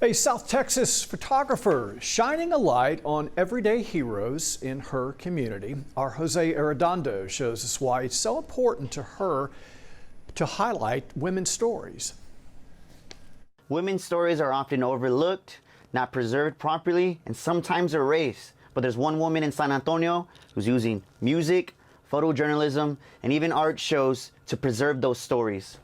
A South Texas photographer shining a light on everyday heroes in her community. Our Jose Arredondo shows us why it's so important to her to highlight women's stories. Women's stories are often overlooked, not preserved properly, and sometimes erased. But there's one woman in San Antonio who's using music, photojournalism, and even art shows to preserve those stories.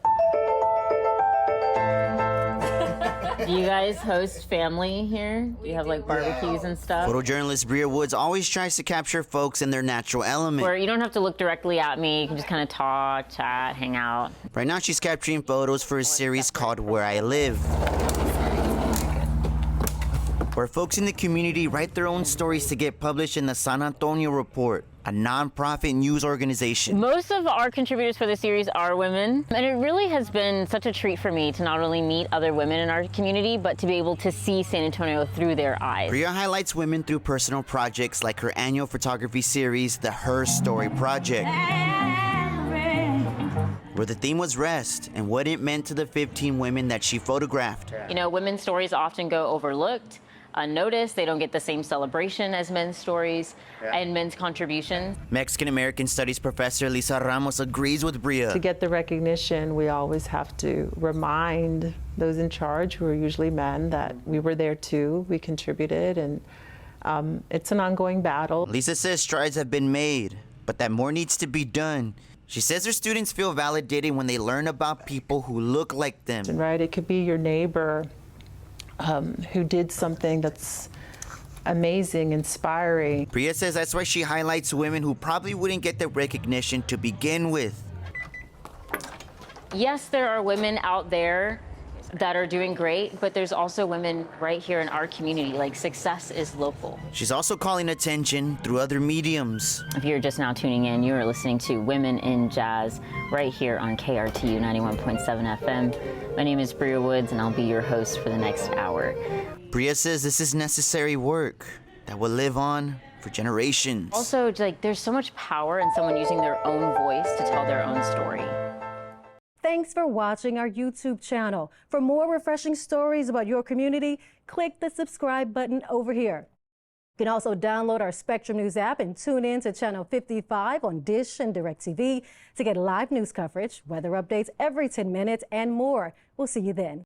Do you guys host family here? Do you have like barbecues and stuff? Photojournalist Bria Woods always tries to capture folks in their natural element. Where you don't have to look directly at me, you can just kind of talk, chat, hang out. Right now she's capturing photos for a series called Where I Live, where folks in the community write their own stories to get published in the San Antonio Report, a non-profit news organization. Most of our contributors for the series are women, and it really has been such a treat for me to not only meet other women in our community, but to be able to see San Antonio through their eyes. Bria highlights women through personal projects like her annual photography series, the Her Story Project, where the theme was rest and what it meant to the 15 women that she photographed. You know, women's stories often go overlooked, unnoticed. They don't get the same celebration as men's stories and men's contributions. Mexican-American Studies professor Lisa Ramos agrees with Bria. To get the recognition, we always have to remind those in charge, who are usually men, that we were there too, we contributed, and it's an ongoing battle. Lisa says strides have been made, but that more needs to be done. She says her students feel validated when they learn about people who look like them. Right, it could be your neighbor who did something that's amazing, inspiring. Bria says that's why she highlights women who probably wouldn't get the recognition to begin with. Yes, there are women out there that are doing great, but there's also women right here in our community. Like, success is local. She's also calling attention through other mediums. If you're just now tuning in, you are listening to Women in Jazz right here on KRTU 91.7 FM. My name is Bria Woods, and I'll be your host for the next hour. Bria says this is necessary work that will live on for generations. Also, like, there's so much power in someone using their own voice to tell their own story. Thanks for watching our YouTube channel. For more refreshing stories about your community, click the subscribe button over here. You can also download our Spectrum News app and tune in to Channel 55 on Dish and DirecTV to get live news coverage, weather updates every 10 minutes, and more. We'll see you then.